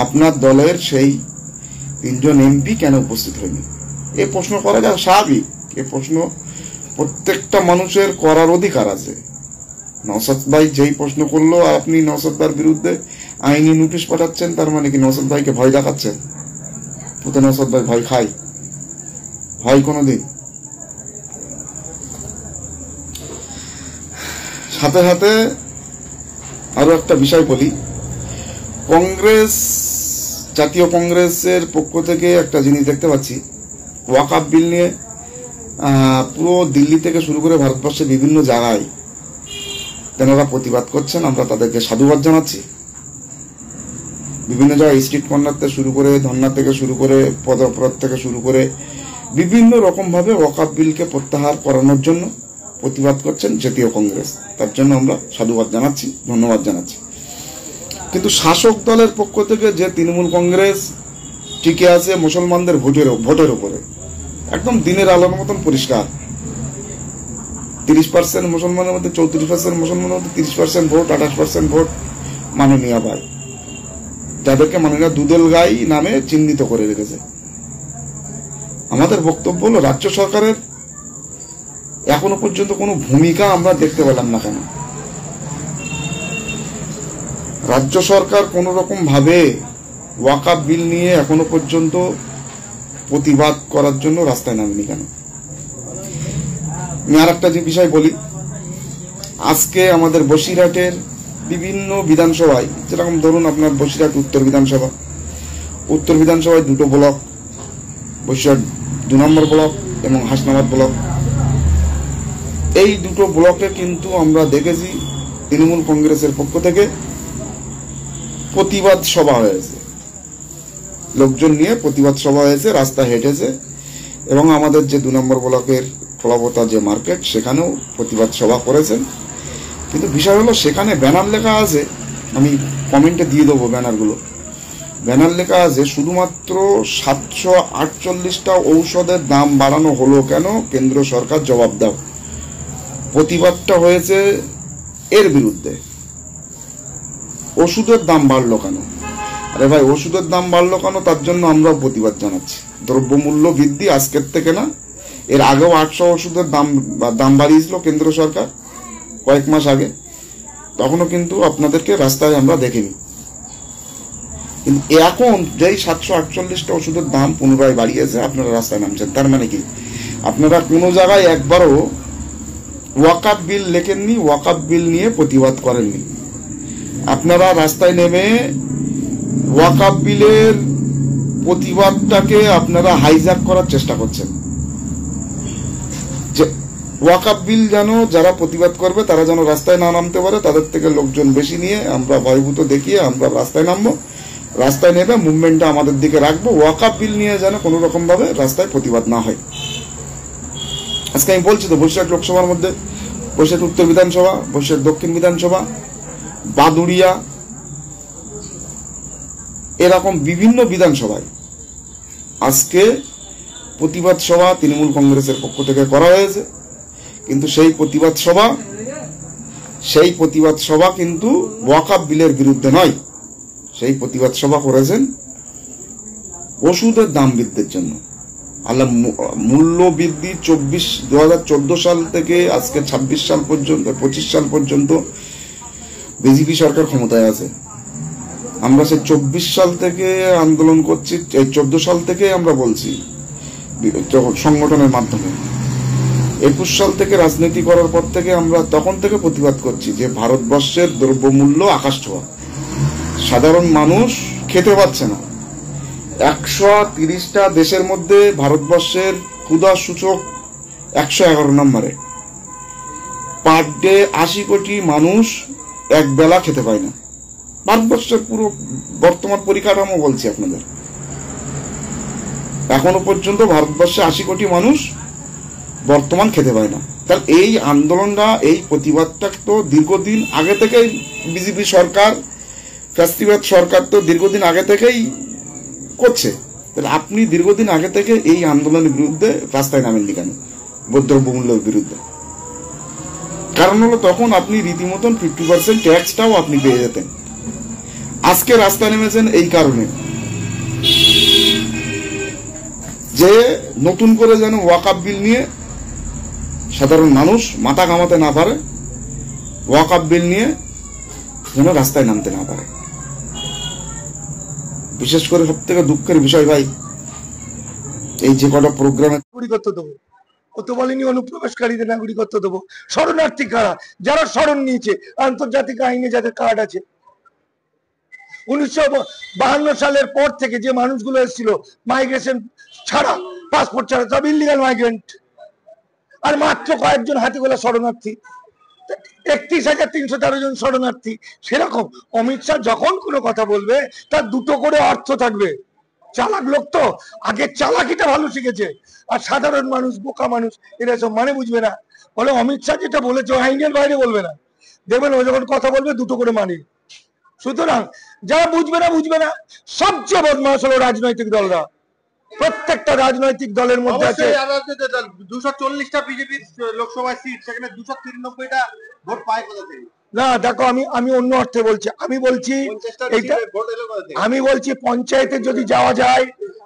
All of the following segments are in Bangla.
আপনার দলের সেই 3 জন এমপি কেন উপস্থিত হয়নি? এই প্রশ্ন করা যা স্বাভাবিক। এই প্রশ্ন প্রত্যেকটা মানুষের করার অধিকার আছে। নওশাদ ভাই যেই প্রশ্ন করলো, আপনি নওশাদ ভাইয়ের বিরুদ্ধে আইনি নোটিশ পাঠাচ্ছেন, তার মানে কি নওশাদ ভাইকে ভয় দেখাচ্ছেন? তো নওশাদ ভাই ভয় খায়? হয় কোনোদিন? সাথে সাথে আরো একটা বিষয় বলি, কংগ্রেস, জাতীয় কংগ্রেসের পক্ষ থেকে একটা জিনিস দেখতে পাচ্ছি, ওয়াকআপ বিল নিয়ে পুরো দিল্লি থেকে শুরু করে ভারতবর্ষের বিভিন্ন জায়গায় তেনারা প্রতিবাদ করছেন। আমরা তাদেরকে সাধুবাদ জানাচ্ছি। বিভিন্ন জায়গায় স্ট্রিট কর্নার থেকে শুরু করে, ধর্না থেকে শুরু করে, পদপ্রদ থেকে শুরু করে বিভিন্ন রকম ভাবে ওয়াকআপ বিলকে প্রত্যাহার করানোর জন্য প্রতিবাদ করছেন জাতীয় কংগ্রেস। তার জন্য আমরা সাধুবাদ জানাচ্ছি, ধন্যবাদ জানাচ্ছি। কিন্তু শাসক দলের পক্ষ থেকে যে তৃণমূল কংগ্রেস টিকে আছে মুসলমানদের ভোটের উপরে, একদম দিনের আলোর মতন পরিষ্কার। 30% মুসলমানের মধ্যে 34% মুসলমানের মধ্যে 30% ভোট, 28% ভোট মাননীয় ভাই, যাদেরকে মাননীয় দুদল গাই নামে চিহ্নিত করে রেখেছে। আমাদের বক্তব্য হলো, রাজ্য সরকারের এখনো পর্যন্ত কোনো ভূমিকা আমরা দেখতে পেলাম না। কেন রাজ্য সরকার কোন রকম ভাবে ওয়াকআপ বিল নিয়ে এখনো পর্যন্ত প্রতিবাদ করার জন্য রাস্তায় নামেনি কেন? আমি আর একটা যে বিষয় বলি, আজকে আমাদের বসিরহাটের বিভিন্ন বিধানসভায়, যেরকম ধরুন আপনার বসিরহাট উত্তর বিধানসভায় 2টো ব্লক, বসিরহাট 2 নম্বর ব্লক এবং হাসনাবাদ ব্লক, এই 2টো ব্লকে কিন্তু আমরা দেখেছি তৃণমূল কংগ্রেসের পক্ষ থেকে প্রতিবাদ সভা হয়েছে, লোকজন নিয়ে প্রতিবাদ সভা হয়েছে, রাস্তা হেঁটেছে। এবং আমাদের যে 2 নম্বর ব্লকের ফলাবতা যে মার্কেট, সেখানেও প্রতিবাদ সভা করেছেন। কিন্তু বিষয় হলো, সেখানে ব্যানার লেখা আছে, আমি কমেন্টে দিয়ে দেবো ব্যানারগুলো। ব্যানার লেখা আছে শুধুমাত্র 748টা ঔষধের দাম বাড়ানো হলো কেন, কেন্দ্র সরকার জবাব দাও। প্রতিবাদটা হয়েছে এর বিরুদ্ধে। ওষুধের দাম বাড়লো কেন? আরে ভাই, ওষুধের দাম বাড়লো কেন তার জন্য আমরা প্রতিবাদ জানাচ্ছি। দ্রব্যমূল্য বৃদ্ধি আজকের থেকে না, এর আগেও 800 ওষুধের দাম বাড়িয়েছিল কেন্দ্র সরকার কয়েক মাস আগে, তখনও কিন্তু আপনাদেরকে রাস্তায় আমরা দেখিনি। কিন্তু এখন যেই 748টা ওষুধের দাম পুনরায় বাড়িয়েছে, আপনারা রাস্তায় নামছেন। তার মানে কি, আপনারা কোনো জায়গায় একবারও ওয়াকআপ বিল লেখেননি, ওয়াকআপ বিল নিয়ে প্রতিবাদ করেননি। আপনারা রাস্তায় নেমে ওয়াকআপ বিলের প্রতিবাদটাকে আপনারা হাইজ্যাক করার চেষ্টা করছেন, যে ওয়াকআপ বিল যেন যারা প্রতিবাদ করবে তারা যেন রাস্তায় না নামতে পারে, তাদের থেকে লোকজন বেশি নিয়ে আমরা ভয়ভূত দেখিয়ে আমরা রাস্তায় নামবো, রাস্তায় নেবে মুভমেন্টটা আমাদের দিকে রাখবো, ওয়াকআপ বিল নিয়ে যেন কোনো রকম ভাবে রাস্তায় প্রতিবাদ না হয়। আজকে আমি বলছি তো, বসিরহাট লোকসভার মধ্যে বসিরহাট উত্তর বিধানসভা, বসিরহাট দক্ষিণ বিধানসভা, বাদুড়িয়া, এরকম বিভিন্ন বিধানসভায় আজকে প্রতিবাদ সভা তৃণমূল কংগ্রেসের পক্ষ থেকে করা হয়েছে। কিন্তু সেই প্রতিবাদ সভা কিন্তু ওয়াকআপ বিলের বিরুদ্ধে নয়, সেই প্রতিবাদ সভা করেছেন ওষুধের দাম বৃদ্ধির জন্য। আল্লাহ, মূল্য বৃদ্ধি 2014 সাল থেকে আজকে 26 সাল পর্যন্ত, 25 সাল পর্যন্ত বিজেপি সরকার ক্ষমতায় আছে। আমরা সেই 24 সাল থেকে আন্দোলন করছি, 14 সাল থেকে আমরা বলছি সংগঠনের মাধ্যমে। 21 সাল থেকে রাজনীতি করার পর থেকে আমরা তখন থেকে প্রতিবাদ করছি যে ভারতবর্ষের দ্রব্যমূল্য আকাশ ছোঁয়া, সাধারণ মানুষ খেতে পাচ্ছে না। 130টা দেশের মধ্যে ভারতবর্ষের ক্ষুধা সূচক 111 নম্বরে। পার ডে 80 কোটি মানুষ এক বেলা খেতে পায় না। ভারতবর্ষের পুরো বর্তমান পরিকাঠামো বলছি আপনাদের, এখনো পর্যন্ত ভারতবর্ষে 80 কোটি মানুষ বর্তমান খেতে পায় না। তাহলে এই আন্দোলনটা, এই প্রতিবাদটা তো দীর্ঘদিন আগে থেকেই বিজেপি সরকার, ফ্যাসিবাদ সরকার তো দীর্ঘদিন আগে থেকেই করছে। তাহলে আপনি দীর্ঘদিন আগে থেকে এই আন্দোলনের বিরুদ্ধে রাস্তায় নামেননি কেন, দ্রব্যমূল্যের বিরুদ্ধে? কারণ হলো, তখন আপনি রীতিমতন 50% ট্যাক্সটাও আপনি পেয়ে যেতেন। আজকে রাস্তায় নেমেছেন এই কারণে যে নতুন করে যেন ওয়াকআপ বিল নিয়ে সাধারণ মানুষ মাথা ঘামাতে না পারে, ওয়াকআপ বিল নিয়ে যেন রাস্তায় নামতে না পারে। বিশেষ করে সব থেকে দুঃখের বিষয় ভাই, এই যে কটা প্রোগ্রামে নাগরিকত্ব দেবো, ও তো বলেনি অনুপ্রবেশকারীদের নাগরিকত্ব দেবো। শরণার্থী কারা? যারা শরণ নিয়েছে আন্তর্জাতিক আইনে যাদের কার্ড আছে। 1952 সালের পর থেকে যে মানুষগুলো এসেছিল মাইগ্রেশন ছাড়া, পাসপোর্ট ছাড়া, সব ইলিগাল মাইগ্রেন্ট। আর মাত্র কয়েকজন হাতে গোলা শরণার্থী, 31,313 জন শরণার্থী। সেরকম অমিত শাহ যখন কোনো কথা বলবে তার দুটো করে অর্থ থাকবে। চালাক লোক তো আগে চালাকিটা ভালো শিখেছে, আর সাধারণ মানুষ, বোকা মানুষ, এরা সব মানে বুঝবে না। বলে অমিত শাহ যেটা বলেছে আইনের বাইরে বলবে না, দেখবেন ও যখন কথা বলবে দুটো করে মানে। সুতরাং যারা বুঝবে না, সবচেয়ে বদমাশ হলো রাজনৈতিক দলরা। প্রত্যেকটা রাজনৈতিক দলের মধ্যে আছে 240টা বিজেপির লোকসভা সিট, সেখানে 293টা ভোট পায় কোথা থেকে? না দেখো, আমি অন্য অর্থে বলছি। আমি বলছি পঞ্চায়েতে যদি যাওয়া যায়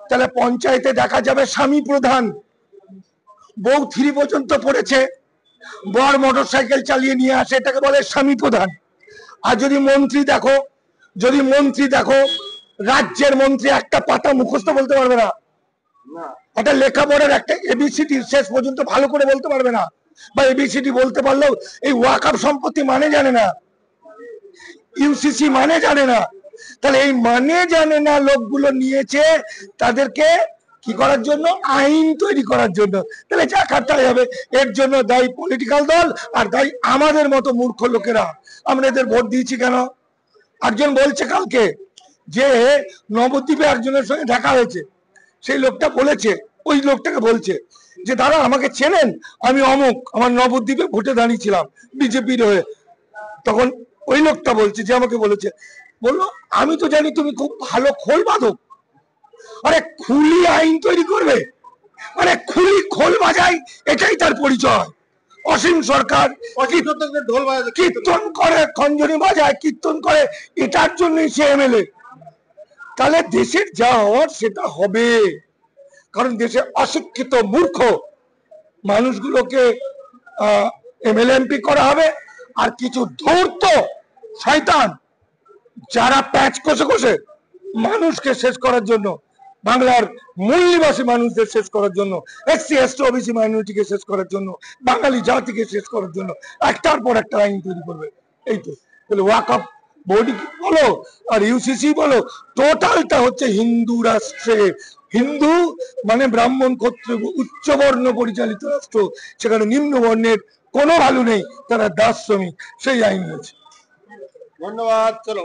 তাহলে পঞ্চায়েতে দেখা যাবে স্বামী প্রধান, বউ 3 পর্যন্ত পড়েছে, বর মোটরসাইকেল চালিয়ে নিয়ে আসে, এটাকে বলে স্বামী প্রধান। আর যদি মন্ত্রী দেখো, রাজ্যের মন্ত্রী একটা পাতা মুখস্থ বলতে পারবে না, একটা লেখাপড়ার একটা এবিসিডি শেষ পর্যন্ত ভালো করে বলতে পারবে না, বা এবিসিডি বলতে পারলেও এই ওয়াকআপ সম্পত্তি মানে জানে না, ইউসিসি মানে জানে না। তাহলে এই মানে জানে না লোকগুলো নিয়েছে তাদেরকে কি করার জন্য? আইন তৈরি করার জন্য। তাহলে যা খাটতে হবে, এর জন্য দায়ী পলিটিক্যাল দল, আর দায়ী আমাদের মতো মূর্খ লোকেরা। আমরা এদের ভোট দিয়েছি কেন? একজন বলছে কালকে যে নবদ্বীপে একজনের সঙ্গে দেখা হয়েছে, সেই লোকটা বলেছে, ওই লোকটাকে বলছে যে দাদা আমাকে চেনেন, আমি অমুক, আমার নবদ্বীপে ভোটে দাঁড়িয়েছিলাম বিজেপির হয়ে। তখন ওই লোকটা বলছে, যে আমাকে বলেছে, বললো আমি তো জানি তুমি খুব ভালো খোল বাঁধো। আরে খুলি আইন তৈরি করবে, মানে খুলি খোল বাজায়, এটাই তার পরিচয়। অসীম সরকার কীর্তন করে, খঞ্জনি বাজায়, কীর্তন করে, এটার জন্যই সে এমএলএ। তাহলে দেশের যা হওয়ার সেটা হবে, কারণ দেশে অশিক্ষিত মূর্খ মানুষগুলোকে এমএলএ এমপি করা হবে, আর কিছু ধূর্ত শয়তান যারা প্যাচ কষে মানুষকে শেষ করার জন্য, বাংলার মূল নিবাসী মানুষদের শেষ করার জন্য, এসসি এসটি ওবিসি মাইনরিটিকে শেষ করার জন্য, বাঙালি জাতিকে শেষ করার জন্য একটার পর একটা আইন তৈরি করবে। এই তো ওয়াকআপ বডি বলো আর ইউসিসি বলো, টোটালটা হচ্ছে হিন্দু রাষ্ট্রে। হিন্দু মানে ব্রাহ্মণ ক্ষত্রিয় উচ্চবর্ণ পরিচালিত রাষ্ট্র, সেখানে নিম্ন বর্ণের কোনো ভ্যালু নেই, তারা দাস শ্রমিক, সেই আইন হয়েছে। ধন্যবাদ। চলো।